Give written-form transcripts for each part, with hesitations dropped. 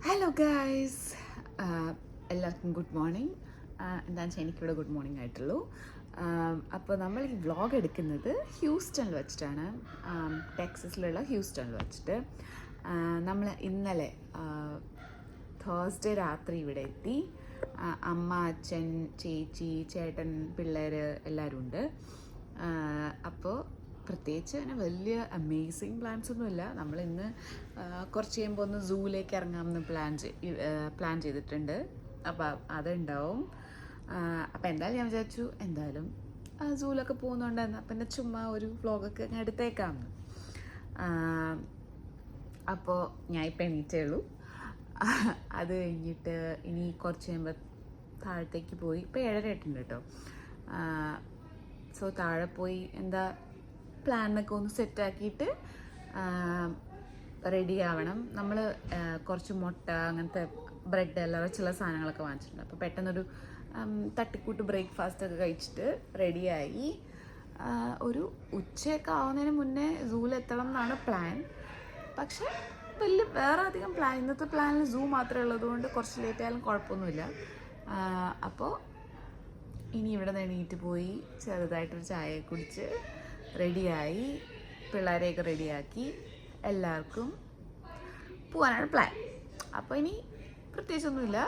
Hello guys, എല്ലാവർക്കും good morning. എന്താണെന്ന് വെച്ചാൽ എനിക്കിവിടെ ഗുഡ് മോർണിംഗ് ആയിട്ടുള്ളൂ. അപ്പോൾ നമ്മൾ ഈ വ്ളോഗ് എടുക്കുന്നത് ഹ്യൂസ്റ്റണിൽ വെച്ചിട്ടാണ്, ടെക്സസിലുള്ള ഹ്യൂസ്റ്റണിൽ വെച്ചിട്ട്. നമ്മൾ ഇന്നലെ തേഴ്സ്ഡേ രാത്രി ഇവിടെ എത്തി. അമ്മ, അച്ഛൻ, ചേച്ചി, ചേട്ടൻ, പിള്ളേർ എല്ലാവരും ഉണ്ട്. അപ്പോൾ പ്രത്യേകിച്ച് അങ്ങനെ വലിയ അമേസിങ് പ്ലാൻസ് ഒന്നുമില്ല. നമ്മളിന്ന് കുറച്ച് കഴിയുമ്പോൾ ഒന്ന് സൂവിലേക്ക് ഇറങ്ങാമെന്ന് പ്ലാൻ ചെയ്തിട്ടുണ്ട്. അപ്പോൾ അതുണ്ടാവും. അപ്പോൾ എന്തായാലും ഞാൻ വിചാരിച്ചു എന്തായാലും സൂവിലൊക്കെ പോകുന്നുണ്ടെന്ന് പിന്നെ ചുമ്മാ ഒരു വ്ളോഗൊക്കെ ഞാൻ എടുത്തേക്കാമെന്ന്. അപ്പോൾ ഞാൻ ഇപ്പം എണീറ്റേ ഉള്ളൂ. അത് കഴിഞ്ഞിട്ട് ഇനി കുറച്ച് കഴിയുമ്പോൾ താഴത്തേക്ക് പോയി, ഇപ്പോൾ 7:30 ആയിട്ടുണ്ട് കേട്ടോ. സോ താഴെ പോയി എന്താ പ്ലാനൊക്കെ ഒന്ന് സെറ്റാക്കിയിട്ട് റെഡി ആവണം. നമ്മൾ കുറച്ച് മുട്ട, അങ്ങനത്തെ ബ്രെഡ് എല്ലാം ചില സാധനങ്ങളൊക്കെ വാങ്ങിച്ചിട്ടുണ്ട്. അപ്പോൾ പെട്ടെന്നൊരു തട്ടിക്കൂട്ട് ബ്രേക്ക്ഫാസ്റ്റൊക്കെ കഴിച്ചിട്ട് റെഡിയായി. ഒരു ഉച്ചയൊക്കെ ആവുന്നതിന് മുന്നേ സൂവിലെത്തണം എന്നാണ് പ്ലാൻ. പക്ഷേ വേറെ അധികം പ്ലാൻ, ഇന്നത്തെ പ്ലാനിൽ സൂ മാത്രമേ ഉള്ളതുകൊണ്ട് കുറച്ച് ലേറ്റ് ആയാലും കുഴപ്പമൊന്നുമില്ല. അപ്പോൾ ഇനി ഇവിടെ നിന്ന് എണീറ്റ് പോയി ചെറുതായിട്ടൊരു ചായ കുടിച്ച് റെഡിയായി, പിള്ളേരെയൊക്കെ റെഡിയാക്കി എല്ലാവർക്കും പോകാനാണ് പ്ലാൻ. അപ്പോൾ ഇനി പ്രത്യേകിച്ചൊന്നുമില്ല,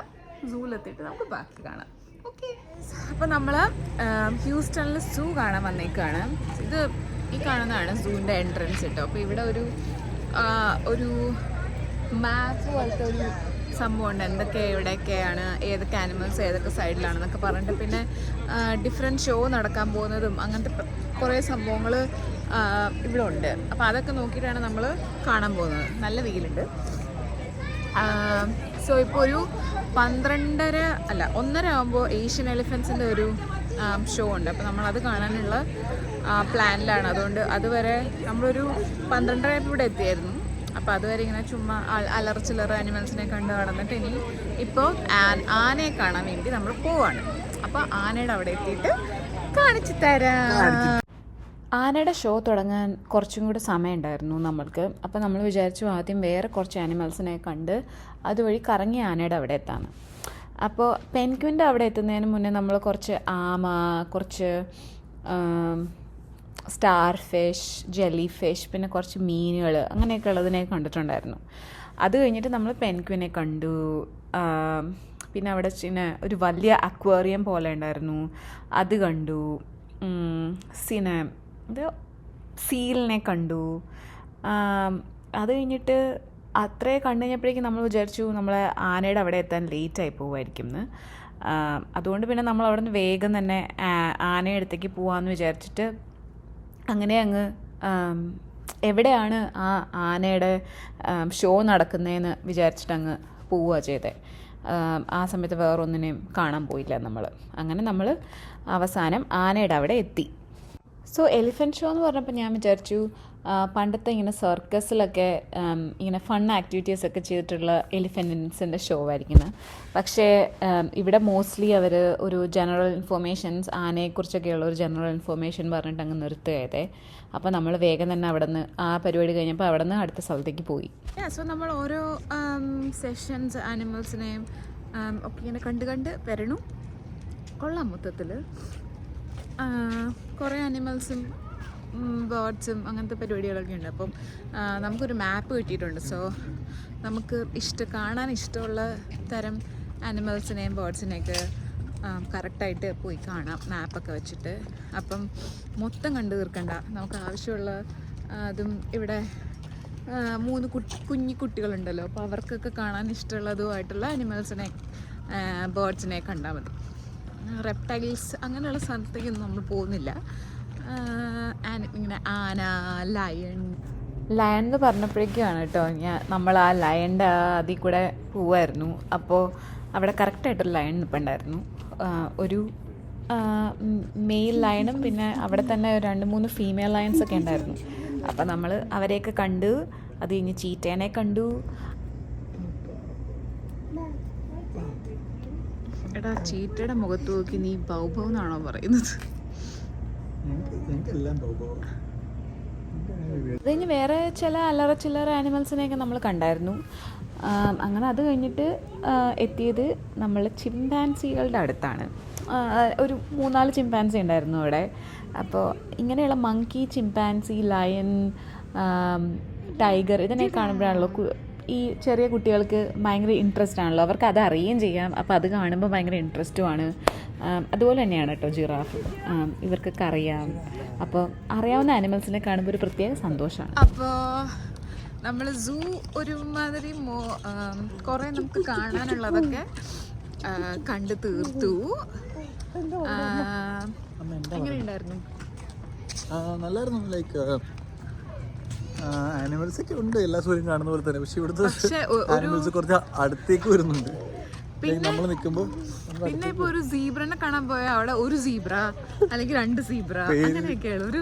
സൂവിലെത്തിയിട്ട് നമുക്ക് ബാക്കി കാണാം. ഓക്കെ. അപ്പോൾ നമ്മൾ ഹ്യൂസ്റ്റണിൽ സൂ കാണാൻ വന്നേക്കാണ്. ഇത് ഈ കാണുന്നതാണ് സൂവിൻ്റെ എൻട്രൻസ് കേട്ടോ. അപ്പോൾ ഇവിടെ ഒരു മാപ്പ് പോലത്തെ ഒരു സംഭവമുണ്ട്, എന്തൊക്കെ എവിടെയൊക്കെയാണ്, ഏതൊക്കെ ആനിമൽസ് ഏതൊക്കെ സൈഡിലാണെന്നൊക്കെ പറഞ്ഞിട്ട്, പിന്നെ ഡിഫറെൻറ്റ് ഷോ നടക്കാൻ പോകുന്നതും അങ്ങനത്തെ കുറേ സംഭവങ്ങൾ ഇവിടെ ഉണ്ട്. അപ്പോൾ അതൊക്കെ നോക്കിയിട്ടാണ് നമ്മൾ കാണാൻ പോകുന്നത്. നല്ല വെയിലുണ്ട്. സോ ഇപ്പോൾ ഒരു 1:30 ആകുമ്പോൾ ഏഷ്യൻ എലിഫൻസിൻ്റെ ഒരു ഷോ ഉണ്ട്. അപ്പോൾ നമ്മളത് കാണാനുള്ള പ്ലാനിലാണ്. അതുകൊണ്ട് അതുവരെ നമ്മളൊരു 12:30 ഇവിടെ എത്തിയായിരുന്നു. അപ്പോൾ അതുവരെ ഇങ്ങനെ ചുമ്മാ അലർച്ചിലറ ആനിമൽസിനെ കണ്ട് നടന്നിട്ട് ഇനി ഇപ്പോൾ ആനയെ കാണാൻ വേണ്ടി നമ്മൾ പോവാണ്. അപ്പോൾ ആനയുടെ അവിടെ എത്തിയിട്ട് കാണിച്ചു തരാം. ആനയുടെ ഷോ തുടങ്ങാൻ കുറച്ചും കൂടെ സമയമുണ്ടായിരുന്നു നമ്മൾക്ക്. അപ്പോൾ നമ്മൾ വിചാരിച്ചു ആദ്യം വേറെ കുറച്ച് ആനിമൽസിനെ കണ്ട് അതുവഴി കറങ്ങി ആനയുടെ അവിടെ എത്താമെന്ന്. അപ്പോൾ പെൻഗ്വിൻ്റെ അവിടെ എത്തുന്നതിന് മുന്നേ നമ്മൾ കുറച്ച് ആമ, കുറച്ച് സ്റ്റാർ ഫിഷ്, ജെല്ലി ഫിഷ്, പിന്നെ കുറച്ച് മീനുകൾ അങ്ങനെയൊക്കെ ഉള്ളതിനെ കണ്ടിട്ടുണ്ടായിരുന്നു. അത് കഴിഞ്ഞിട്ട് നമ്മൾ പെൻഗ്വിനെ കണ്ടു. പിന്നെ അവിടെ ഒരു വലിയ അക്വേറിയം പോലെ ഉണ്ടായിരുന്നു, അത് കണ്ടു. സീലിനെ കണ്ടു. അത് കഴിഞ്ഞിട്ട് അത്രേ കണ്ടു കഴിഞ്ഞപ്പോഴേക്കും നമ്മൾ വിചാരിച്ചു നമ്മളെ ആനയുടെ അവിടെ എത്താൻ ലേറ്റായി പോകുമായിരിക്കും എന്ന്. അതുകൊണ്ട് പിന്നെ നമ്മൾ അവിടെ നിന്ന് വേഗം തന്നെ ആനയുടെ അടുത്തേക്ക് പോകാമെന്ന് വിചാരിച്ചിട്ട് അങ്ങനെ അങ്ങ് എവിടെയാണ് ആ ആനയുടെ ഷോ നടക്കുന്നതെന്ന് വിചാരിച്ചിട്ട് അങ്ങ് പോവുക ചെയ്തേ. ആ സമയത്ത് വേറൊന്നിനെയും കാണാൻ പോയില്ല നമ്മൾ. അങ്ങനെ നമ്മൾ അവസാനം ആനയുടെ അവിടെ എത്തി. സോ എലിഫൻറ്റ് ഷോ എന്ന് പറഞ്ഞപ്പോൾ ഞാൻ വിചാരിച്ചു പണ്ടത്തെ ഇങ്ങനെ സർക്കസിലൊക്കെ ഇങ്ങനെ ഫൺ ആക്ടിവിറ്റീസൊക്കെ ചെയ്തിട്ടുള്ള എലിഫൻസിൻ്റെ ഷോ ആയിരിക്കുന്നത്. പക്ഷേ ഇവിടെ മോസ്റ്റ്ലി അവർ ഒരു ജനറൽ ഇൻഫോർമേഷൻസ്, ആനയെക്കുറിച്ചൊക്കെയുള്ള ഒരു ജനറൽ ഇൻഫോർമേഷൻ പറഞ്ഞിട്ട് അങ്ങ് നിർത്തുകയതേ. അപ്പോൾ നമ്മൾ വേഗം തന്നെ അവിടെ നിന്ന് ആ പരിപാടി കഴിഞ്ഞപ്പോൾ അവിടെ നിന്ന് അടുത്ത സ്ഥലത്തേക്ക് പോയി. സോ നമ്മൾ ഓരോ സെഷൻസ് ആനിമൽസിനെയും ഒക്കെ ഇങ്ങനെ കണ്ട് വരണു. കൊള്ളാം. മൊത്തത്തിൽ കുറേ ആനിമൽസും ബേർഡ്സും അങ്ങനത്തെ പരിപാടികളൊക്കെ ഉണ്ട്. അപ്പം നമുക്കൊരു മാപ്പ് കിട്ടിയിട്ടുണ്ട്. സോ നമുക്ക് കാണാൻ ഇഷ്ടമുള്ള തരം ആനിമൽസിനെയും ബേർഡ്സിനെയൊക്കെ കറക്റ്റായിട്ട് പോയി കാണാം മാപ്പൊക്കെ വെച്ചിട്ട്. അപ്പം മൊത്തം കണ്ടു തീർക്കണ്ട, നമുക്ക് ആവശ്യമുള്ള അതും ഇവിടെ 3 കുഞ്ഞി കുട്ടികളുണ്ടല്ലോ, അപ്പോൾ അവർക്കൊക്കെ കാണാൻ ഇഷ്ടമുള്ളതുമായിട്ടുള്ള ആനിമൽസിനെ ബേർഡ്സിനെ കണ്ടാൽ മതി. റെപ്റ്റൈൽസ് അങ്ങനെയുള്ള സ്ഥലത്തേക്കൊന്നും നമ്മൾ പോകുന്നില്ല. ഇങ്ങനെ ആന, ലയൺ എന്ന് പറഞ്ഞപ്പോഴേക്കാണ് കേട്ടോ നമ്മൾ ആ ലയൻ്റെ അതിൽ കൂടെ പോവായിരുന്നു. അപ്പോൾ അവിടെ കറക്റ്റായിട്ടൊരു ലയൺ നിൽപ്പുണ്ടായിരുന്നു. ഒരു മെയിൽ ലയണും പിന്നെ അവിടെ തന്നെ 2-3 ഫീമെയിൽ ലയൺസൊക്കെ ഉണ്ടായിരുന്നു. അപ്പോൾ നമ്മൾ അവരെയൊക്കെ കണ്ടു. അത് കഴിഞ്ഞ് ചീറ്റേനെ കണ്ടു. എടാ, ചീറ്റയുടെ മുഖത്ത് നോക്കി നീ ബൗബൗ എന്നാണോ പറയുന്നത്? അത് കഴിഞ്ഞ് വേറെ ചില ചില്ലറ ആനിമൽസിനെയൊക്കെ നമ്മൾ കണ്ടായിരുന്നു. അങ്ങനെ അത് കഴിഞ്ഞിട്ട് എത്തിയത് നമ്മൾ ചിമ്പാൻസികളുടെ അടുത്താണ്. ഒരു 3-4 ചിമ്പാൻസി ഉണ്ടായിരുന്നു അവിടെ. അപ്പോൾ ഇങ്ങനെയുള്ള മങ്കി, ചിമ്പാൻസി, ലയൺ, ടൈഗർ ഇതിനെ കാണുമ്പോഴാണല്ലോ ഈ ചെറിയ കുട്ടികൾക്ക് ഭയങ്കര ഇൻട്രസ്റ്റ് ആണല്ലോ, അവർക്ക് അത് അറിയുകയും ചെയ്യാം. അപ്പോൾ അത് കാണുമ്പോൾ ഭയങ്കര ഇൻട്രസ്റ്റുമാണ്. അതുപോലെ തന്നെയാണ് കേട്ടോ ജിറാഫ്, ഇവർക്കൊക്കെ അറിയാം. അപ്പോൾ അറിയാവുന്ന ആനിമൽസിനെ കാണുമ്പോൾ ഒരു പ്രത്യേക സന്തോഷമാണ്. അപ്പോൾ നമ്മൾ സൂ ഒരുമാതിരി കുറേ നമുക്ക് കാണാനുള്ളതൊക്കെ കണ്ടു തീർത്തു. എങ്ങനെയുണ്ടായിരുന്നു? നല്ലായിരുന്നു. ലൈക്ക് ആനിമൽസ് ഒക്കെ ഉണ്ട് എല്ലാ സൂര്യം കാണുന്ന പോലെ തന്നെ. പക്ഷെ ഇവിടുത്തെ ആനിമൽസ് കുറച്ച് അടുത്തേക്ക് വരുന്നുണ്ട് നമ്മൾ നിൽക്കുമ്പോൾ. പിന്നെ ഇപ്പൊ ഒരു സീബ്രനെ കാണാൻ പോയാൽ അവിടെ ഒരു സീബ്ര അല്ലെങ്കിൽ 2 സീബ്ര അങ്ങനെയൊക്കെയാണ്. ഒരു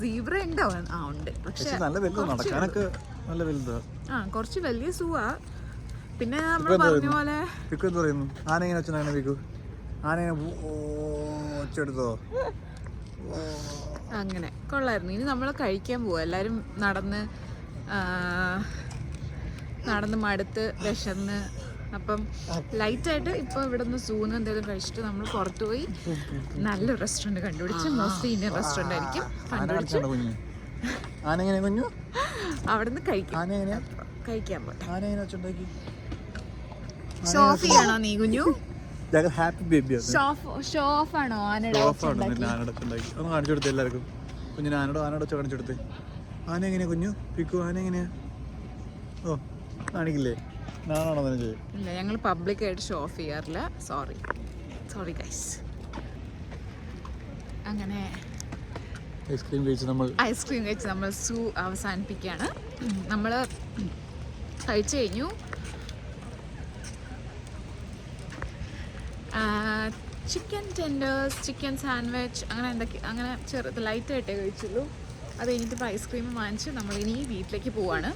സീബ്ര ഉണ്ടാവും. ഉണ്ട്, പക്ഷെ നല്ല വലുത്, നടക്കാനൊക്കെ നല്ല വലുതാ. കുറച്ച് വലിയ സൂവാ. പിന്നെ നമ്മൾ പറഞ്ഞ പോലെ എന്താ പറയുന്നു, ആന എങ്ങനെ വെച്ചാൽ വിക്കു ആന ഒച്ചെടുത്തോ, അങ്ങനെ കൊള്ളായിരുന്നു. ഇനി നമ്മൾ കഴിക്കാൻ പോവാ. എല്ലാവരും നടന്ന് മടുത്ത് വിശന്ന്. അപ്പം ലൈറ്റായിട്ട് ഇപ്പോൾ ഇവിടെ നിന്ന് സൂന്ന് എന്തെങ്കിലും കഴിച്ചിട്ട് നമ്മൾ പുറത്തു പോയി നല്ല റെസ്റ്റോറൻറ്റ് കണ്ടുപിടിച്ച്, മോസ്റ്റ്ലി ഇന്ത്യൻ റെസ്റ്റോറൻ്റ് ആയിരിക്കും കണ്ടുപിടിച്ച് അവിടെ നിന്ന് കഴിക്കാൻ പോട്ടെ. ഷോഫ് ചെയ്യണോ നീ കുഞ്ഞു? ഹാപ്പി ബേബിയാണ്. ഷോ ഓഫ് ആണോ? ഒന്ന് കാണിച്ചു കൊടുത്തേ എല്ലാവർക്കും. കുഞ്ഞിന് ആനോട് കാണിച്ചു കൊടുത്തേ. ആന എങ്ങനെയാ കുഞ്ഞു പിക്കു? ആന എങ്ങനെയാ? ഓ കാണിക്കില്ലേ? നാണാണോ തന്നെ? ഇല്ല, ഞങ്ങൾ പബ്ലിക്കായിട്ട് ഷോ ഓഫ് ചെയ്യാറില്ല. Sorry guys. അങ്ങനെ ഐസ്ക്രീം കഴിച്ച് നമ്മൾ സൂ അവസാനിപ്പിക്കുകയാണ്. നമ്മൾ കഴിച്ചു കഴിഞ്ഞു. ചിക്കൻ ടെൻഡേഴ്സ്, ചിക്കൻ സാൻഡ്വിച്ച്, അങ്ങനെ ചെറുത് ലൈറ്റായിട്ടേ കഴിച്ചുള്ളൂ. അത് കഴിഞ്ഞിട്ട് ഇപ്പോൾ ഐസ്ക്രീം വാങ്ങിച്ച് നമ്മളിനി വീട്ടിലേക്ക് പോവാണ്.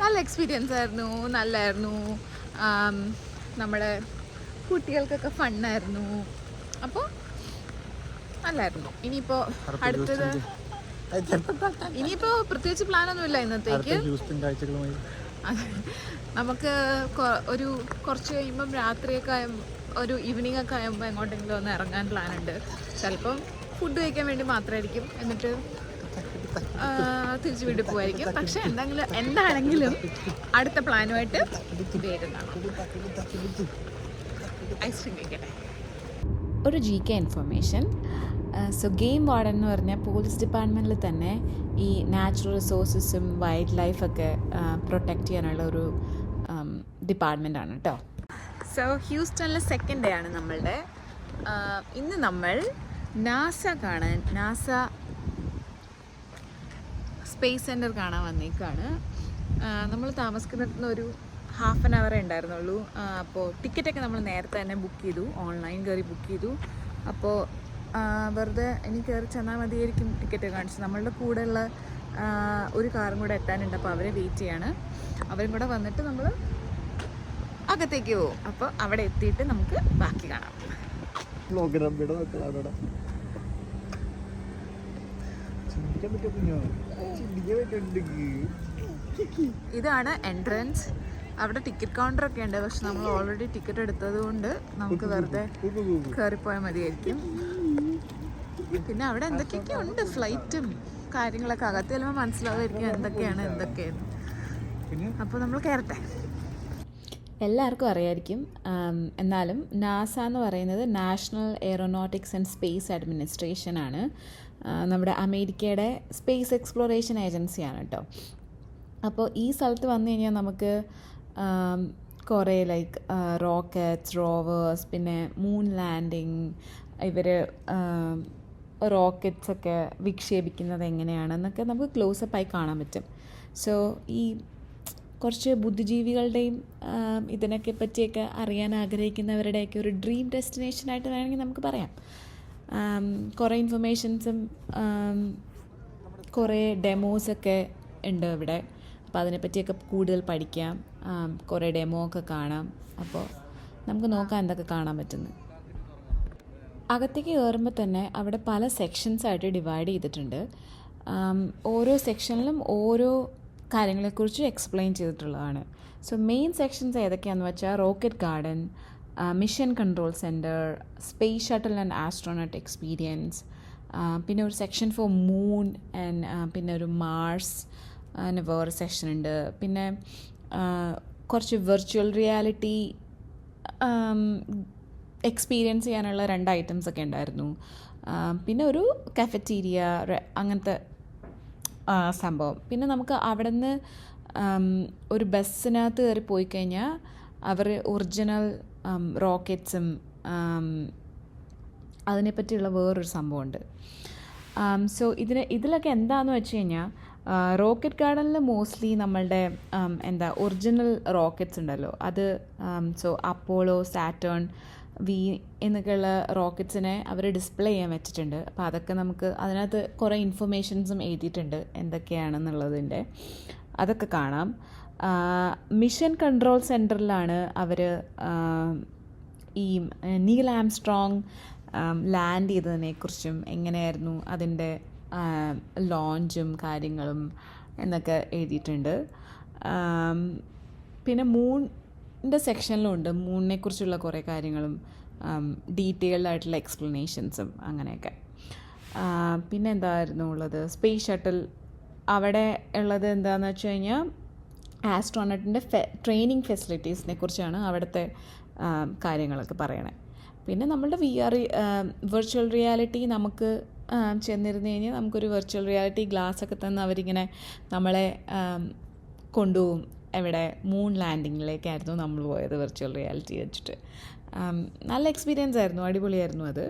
നല്ല എക്സ്പീരിയൻസ് ആയിരുന്നു, നല്ലായിരുന്നു. നമ്മുടെ കുട്ടികൾക്കൊക്കെ ഫണ്ണായിരുന്നു. അപ്പോൾ നല്ലായിരുന്നു. ഇനിയിപ്പോൾ പ്രത്യേകിച്ച് പ്ലാനൊന്നുമില്ല ഇന്നത്തേക്ക്. നമുക്ക് കുറച്ച് കഴിയുമ്പം രാത്രിയൊക്കെ ഒരു ഈവനിങ് ഒക്കെ ആകുമ്പോൾ എങ്ങോട്ടെങ്കിലും ഒന്ന് ഇറങ്ങാൻ പ്ലാനുണ്ട്. ചിലപ്പം ഫുഡ് കഴിക്കാൻ വേണ്ടി മാത്രമായിരിക്കും, എന്നിട്ട് തിരിച്ച് വീട്ടിൽ പോവായിരിക്കും. പക്ഷെ എന്താണെങ്കിലും അടുത്ത പ്ലാനുമായിട്ട് വേഗം കാണാം. ഐസ്ക്രീം കഴിക്കട്ടെ. ഒരു GK ഇൻഫർമേഷൻ. ഗെയിം വാർഡൻ എന്ന് പറഞ്ഞാൽ പോലീസ് ഡിപ്പാർട്ട്മെൻറ്റിൽ തന്നെ ഈ നാച്ചുറൽ റിസോഴ്സസും വൈൽഡ് ലൈഫൊക്കെ പ്രൊട്ടക്റ്റ് ചെയ്യാനുള്ള ഒരു ഡിപ്പാർട്ട്മെൻറ്റാണ് കേട്ടോ. ഹ്യൂസ്റ്റണിലെ 2nd ഡേ ആണ് നമ്മളുടെ. ഇന്ന് നമ്മൾ നാസ സ്പേസ് സെൻറ്റർ കാണാൻ വന്നേക്കാണ്. നമ്മൾ താമസിക്കുന്നിടത്തുനിന്ന് ഒരു ½ an hour ഉണ്ടായിരുന്നുള്ളൂ. അപ്പോൾ ടിക്കറ്റൊക്കെ നമ്മൾ നേരത്തെ തന്നെ ബുക്ക് ചെയ്തു, ഓൺലൈൻ കയറി ബുക്ക് ചെയ്തു. അപ്പോൾ വെറുതെ ഇനി കയറി ചെന്നാൽ മതിയായിരിക്കും ടിക്കറ്റ് കാണിച്ചു. നമ്മളുടെ കൂടെയുള്ള ഒരു കാറും കൂടെ എത്താനുണ്ട്. അപ്പോൾ അവരെ വെയിറ്റ് ചെയ്യാണ്. അവരും കൂടെ വന്നിട്ട് നമ്മൾ അകത്തേക്ക് പോകും. അപ്പോൾ അവിടെ എത്തിയിട്ട് നമുക്ക് ബാക്കി കാണാം. ഇതാണ് എൻട്രൻസ്. അവിടെ ടിക്കറ്റ് കൗണ്ടറൊക്കെ ഉണ്ട്. പക്ഷെ നമ്മൾ ഓൾറെഡി ടിക്കറ്റ് എടുത്തത് കൊണ്ട് നമുക്ക് വെറുതെ കയറിപ്പോയാൽ മതിയായിരിക്കും. പിന്നെ അവിടെ എന്തൊക്കെയൊക്കെ ഉണ്ട്, ഫ്ലൈറ്റും കാര്യങ്ങളൊക്കെ. അകത്ത് ചെല്ലുമ്പോൾ മനസ്സിലാവുമായിരിക്കും എന്തൊക്കെയാണ്. അപ്പോൾ നമ്മൾ കയറട്ടെ. എല്ലാവർക്കും അറിയായിരിക്കും, എന്നാലും നാസ എന്ന് പറയുന്നത് national aeronautics and space administration ആണ്. നമ്മുടെ അമേരിക്കയുടെ സ്പേസ് എക്സ്പ്ലോറേഷൻ ഏജൻസിയാണ് കേട്ടോ. അപ്പോൾ ഈ സ്ഥലത്ത് വന്നു കഴിഞ്ഞാൽ നമുക്ക് കുറേ റോക്കറ്റ്സ്, റോവേഴ്സ്, പിന്നെ മൂൺ ലാൻഡിങ്, ഇവർ റോക്കറ്റ്സൊക്കെ വിക്ഷേപിക്കുന്നത് എങ്ങനെയാണെന്നൊക്കെ നമുക്ക് ക്ലോസപ്പായി കാണാൻ പറ്റും. സോ ഈ കുറച്ച് ബുദ്ധിജീവികളുടെയും ഇതിനൊക്കെ പറ്റിയൊക്കെ അറിയാൻ ആഗ്രഹിക്കുന്നവരുടെയൊക്കെ ഒരു ഡ്രീം ഡെസ്റ്റിനേഷനായിട്ട് വേണമെങ്കിൽ നമുക്ക് പറയാം. കുറേ ഇൻഫർമേഷൻസും കുറേ ഡെമോസൊക്കെ ഉണ്ട് ഇവിടെ. അപ്പോൾ അതിനെപ്പറ്റിയൊക്കെ കൂടുതൽ പഠിക്കാം, കുറേ ഡെമോ ഒക്കെ കാണാം. അപ്പോൾ നമുക്ക് നോക്കാം എന്തൊക്കെ കാണാൻ പറ്റുന്നു. അകത്തേക്ക് കയറുമ്പോൾ തന്നെ അവിടെ പല സെക്ഷൻസായിട്ട് ഡിവൈഡ് ചെയ്തിട്ടുണ്ട്. ഓരോ സെക്ഷനിലും ഓരോ കാര്യങ്ങളെക്കുറിച്ച് എക്സ്പ്ലെയിൻ ചെയ്തിട്ടുള്ളതാണ്. സോ മെയിൻ സെക്ഷൻസ് ഏതൊക്കെയാണെന്ന് വെച്ചാൽ rocket garden, mission control centre, space shuttle and astronaut experience, പിന്നെ ഒരു സെക്ഷൻ ഫോർ മൂൺ ആൻഡ് പിന്നെ ഒരു മാർസ് അങ്ങനെ വേറെ സെക്ഷൻ ഉണ്ട്. പിന്നെ കുറച്ച് വെർച്വൽ റിയാലിറ്റി എക്സ്പീരിയൻസ് ചെയ്യാനുള്ള 2 ഐറ്റംസ് ഒക്കെ ഉണ്ടായിരുന്നു. പിന്നെ ഒരു കഫറ്റീരിയ അങ്ങനത്തെ സംഭവം. പിന്നെ നമുക്ക് അവിടെ നിന്ന് ഒരു ബസ്സിനകത്ത് കയറി പോയി കഴിഞ്ഞാൽ അവർ ഒറിജിനൽ റോക്കറ്റ്സും അതിനെപ്പറ്റിയുള്ള വേറൊരു സംഭവമുണ്ട്. സോ ഇതിലൊക്കെ എന്താണെന്ന് വെച്ച് കഴിഞ്ഞാൽ റോക്കറ്റ് ഗാർഡനിൽ മോസ്റ്റ്ലി നമ്മളുടെ ഒറിജിനൽ റോക്കറ്റ്സ് ഉണ്ടല്ലോ അത്. സോ അപ്പോളോ, സാറ്റേൺ, വി എന്നൊക്കെയുള്ള റോക്കറ്റ്സിനെ അവർ ഡിസ്പ്ലേ ചെയ്യാൻ വെച്ചിട്ടുണ്ട്. അപ്പോൾ അതൊക്കെ നമുക്ക് അതിനകത്ത് കുറേ ഇൻഫർമേഷൻസും എഴുതിയിട്ടുണ്ട് എന്തൊക്കെയാണെന്നുള്ളതിൻ്റെ, അതൊക്കെ കാണാം. മിഷൻ കൺട്രോൾ സെൻറ്ററിലാണ് അവർ ഈ നീൽ ആംസ്ട്രോങ് ലാൻഡ് ചെയ്തതിനെക്കുറിച്ചും എങ്ങനെയായിരുന്നു അതിൻ്റെ ലോഞ്ചും കാര്യങ്ങളും എന്നൊക്കെ എഴുതിയിട്ടുണ്ട്. പിന്നെ മൂണിൻ്റെ സെക്ഷനിലുണ്ട് മൂണിനെക്കുറിച്ചുള്ള കുറേ കാര്യങ്ങളും ഡീറ്റെയിൽഡ് ആയിട്ടുള്ള എക്സ്പ്ലനേഷൻസും അങ്ങനെയൊക്കെ. പിന്നെ എന്തായിരുന്നു ഉള്ളത്, സ്പേസ് ഷട്ടിൽ അവിടെ ഉള്ളത് എന്താണെന്ന് വെച്ച് കഴിഞ്ഞാൽ ആസ്ട്രോനട്ടിൻ്റെ ട്രെയിനിങ് ഫെസിലിറ്റീസിനെ കുറിച്ചാണ് അവിടുത്തെ കാര്യങ്ങളൊക്കെ പറയണേ. പിന്നെ നമ്മളുടെ വെർച്വൽ റിയാലിറ്റി നമുക്ക് ചെന്നിരുന്ന് കഴിഞ്ഞാൽ നമുക്കൊരു വെർച്വൽ റിയാലിറ്റി ഗ്ലാസ് ഒക്കെ തന്ന് അവരിങ്ങനെ നമ്മളെ കൊണ്ടുപോകും. എവിടെ, മൂൺ ലാൻഡിങ്ങിലേക്കായിരുന്നു നമ്മൾ പോയത് വെർച്വൽ റിയാലിറ്റി വെച്ചിട്ട്. നല്ല എക്സ്പീരിയൻസ് ആയിരുന്നു, അടിപൊളിയായിരുന്നു അത്.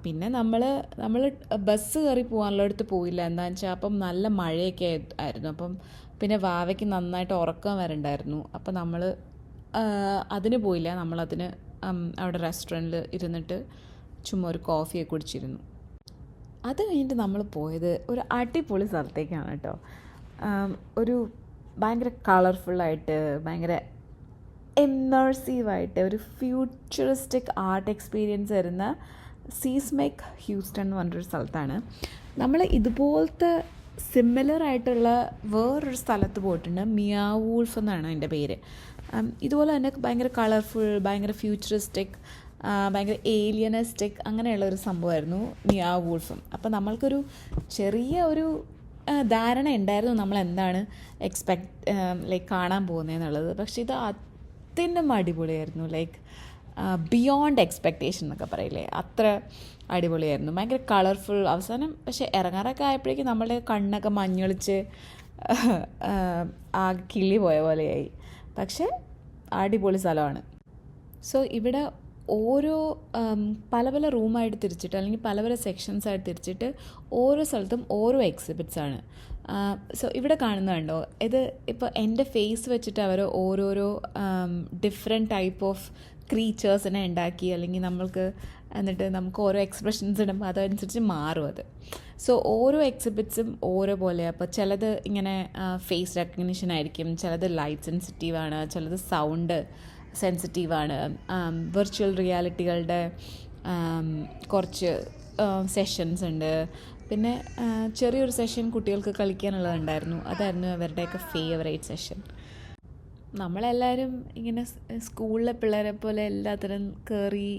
പിന്നെ നമ്മൾ ബസ് കയറി പോകാനുള്ളടത്ത് പോയില്ല. എന്താണെന്ന് വെച്ചാൽ അപ്പം നല്ല മഴയൊക്കെ ആയിരുന്നു. അപ്പം പിന്നെ വാവയ്ക്ക് നന്നായിട്ട് ഉറക്കം വരണ്ടായിരുന്നു. അപ്പം നമ്മൾ അതിന് പോയില്ല. നമ്മളതിന് അവിടെ റെസ്റ്റോറൻറ്റിൽ ഇരുന്നിട്ട് ചുമ്മാ ഒരു കോഫിയൊക്കെ കുടിച്ചിരുന്നു. അത് കഴിഞ്ഞിട്ട് നമ്മൾ പോയത് ഒരു അടിപൊളി സ്ഥലത്തേക്കാണ് കേട്ടോ. ഒരു ഭയങ്കര കളർഫുള്ളായിട്ട് ഭയങ്കര ഇമ്മേഴ്സീവായിട്ട് ഒരു ഫ്യൂച്ചറിസ്റ്റിക് ആർട്ട് എക്സ്പീരിയൻസ് തരുന്ന സീസ്മെക് ഹ്യൂസ്റ്റൺ എന്ന് പറഞ്ഞൊരു സ്ഥലത്താണ്. നമ്മൾ ഇതുപോലത്തെ സിമിലർ ആയിട്ടുള്ള വേറൊരു സ്ഥലത്ത് പോയിട്ടുണ്ട്. മിയാവ് വൂൾഫ് എന്നാണ് അതിൻ്റെ പേര്. ഇതുപോലെ തന്നെ ഭയങ്കര കളർഫുൾ, ഭയങ്കര ഫ്യൂച്ചറിസ്റ്റിക്, ഭയങ്കര ഏലിയനിസ്റ്റിക് അങ്ങനെയുള്ള ഒരു സംഭവമായിരുന്നു മിയാവ് വൂൾഫും. അപ്പോൾ നമ്മൾക്കൊരു ചെറിയ ഒരു ധാരണ ഉണ്ടായിരുന്നു നമ്മൾ എന്താണ് ലൈക്ക് കാണാൻ പോകുന്നതെന്നുള്ളത്. പക്ഷേ ഇത് അതിനും അടിപൊളിയായിരുന്നു. ലൈക്ക് ബിയോണ്ട് എക്സ്പെക്റ്റേഷൻ എന്നൊക്കെ പറയില്ലേ, അത്ര അടിപൊളിയായിരുന്നു. ഭയങ്കര കളർഫുൾ. അവസാനം പക്ഷേ ഇറങ്ങാറൊക്കെ ആയപ്പോഴേക്കും നമ്മളുടെ കണ്ണൊക്കെ മഞ്ഞളിച്ച് ആ കിളി പോയ പോലെയായി. പക്ഷേ അടിപൊളി സ്ഥലമാണ്. സോ ഇവിടെ ഓരോ പല പല റൂമായിട്ട് തിരിച്ചിട്ട് അല്ലെങ്കിൽ പല പല സെക്ഷൻസായിട്ട് തിരിച്ചിട്ട് ഓരോ സ്ഥലത്തും ഓരോ എക്സിബിറ്റ്സാണ്. സോ ഇവിടെ കാണുന്നുണ്ടോ, ഇത് ഇപ്പോൾ എൻ്റെ ഫേസ് വെച്ചിട്ട് അവർ ഓരോരോ ഡിഫറെൻറ്റ് ടൈപ്പ് ഓഫ് ക്രീച്ചേഴ്സിനെ ഉണ്ടാക്കി, അല്ലെങ്കിൽ എന്നിട്ട് നമുക്ക് ഓരോ എക്സ്പ്രഷൻസ് ഇടുമ്പോൾ അതനുസരിച്ച് മാറും അത്. സോ ഓരോ എക്സിബിറ്റ്സും ഓരോ പോലെയാണ്. അപ്പോൾ ചിലത് ഇങ്ങനെ ഫേസ് റെക്കഗ്നിഷൻ ആയിരിക്കും, ചിലത് ലൈറ്റ് സെൻസിറ്റീവാണ്, ചിലത് സൗണ്ട് സെൻസിറ്റീവാണ്. വെർച്വൽ റിയാലിറ്റികളുടെ കുറച്ച് സെഷൻസ് ഉണ്ട്. പിന്നെ ചെറിയൊരു സെഷൻ കുട്ടികൾക്ക് കളിക്കാനുള്ളതുണ്ടായിരുന്നു. അതായിരുന്നു അവരുടെയൊക്കെ ഫേവറേറ്റ് സെഷൻ. നമ്മളെല്ലാവരും ഇങ്ങനെ സ്കൂളിലെ പിള്ളേരെ പോലെ എല്ലാത്തിനും കയറി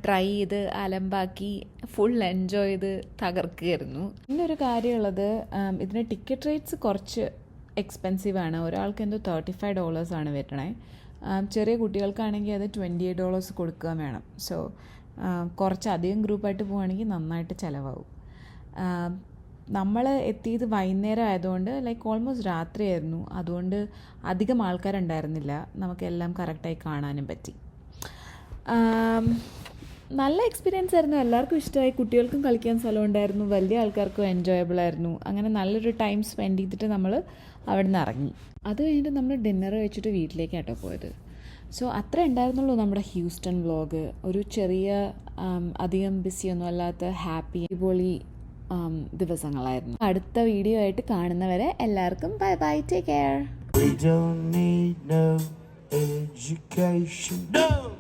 ട്രൈ ചെയ്ത് അലമ്പാക്കി ഫുൾ എൻജോയ് ചെയ്ത് തകർക്കുകയായിരുന്നു. പിന്നൊരു കാര്യമുള്ളത്, ഇതിൻ്റെ ടിക്കറ്റ് റേറ്റ്സ് കുറച്ച് എക്സ്പെൻസീവാണ്. ഒരാൾക്ക് എന്തോ $35 വരണേ. ചെറിയ കുട്ടികൾക്കാണെങ്കിൽ അത് $28 കൊടുക്കുക വേണം. സോ കുറച്ചധികം ഗ്രൂപ്പായിട്ട് പോവുകയാണെങ്കിൽ നന്നായിട്ട് ചിലവാകും. നമ്മൾ എത്തിയത് വൈകുന്നേരം ആയതുകൊണ്ട് ലൈക്ക് ഓൾമോസ്റ്റ് രാത്രിയായിരുന്നു. അതുകൊണ്ട് അധികം ആൾക്കാരുണ്ടായിരുന്നില്ല, നമുക്കെല്ലാം കറക്റ്റായി കാണാനും പറ്റി. നല്ല എക്സ്പീരിയൻസ് ആയിരുന്നു, എല്ലാവർക്കും ഇഷ്ടമായി. കുട്ടികൾക്കും കളിക്കാൻ സ്ഥലം ഉണ്ടായിരുന്നു, വലിയ ആൾക്കാർക്കും എൻജോയബിൾ ആയിരുന്നു. അങ്ങനെ നല്ലൊരു ടൈം സ്പെൻഡ് ചെയ്തിട്ട് നമ്മൾ അവിടെ നിന്ന് ഇറങ്ങി. അത് കഴിഞ്ഞിട്ട് നമ്മൾ ഡിന്നർ കഴിച്ചിട്ട് വീട്ടിലേക്കാട്ടോ പോയത്. സോ അത്ര ഉണ്ടായിരുന്നുള്ളൂ നമ്മുടെ ഹ്യൂസ്റ്റൺ വ്ളോഗ്. ഒരു ചെറിയ അധികം ബിസിയൊന്നും അല്ലാത്ത ഹാപ്പി അടിപൊളി ദിവസങ്ങളായിരുന്നു. അടുത്ത വീഡിയോ ആയിട്ട് കാണുന്നവരെ എല്ലാവർക്കും bye bye, take care. We don't need no education. No!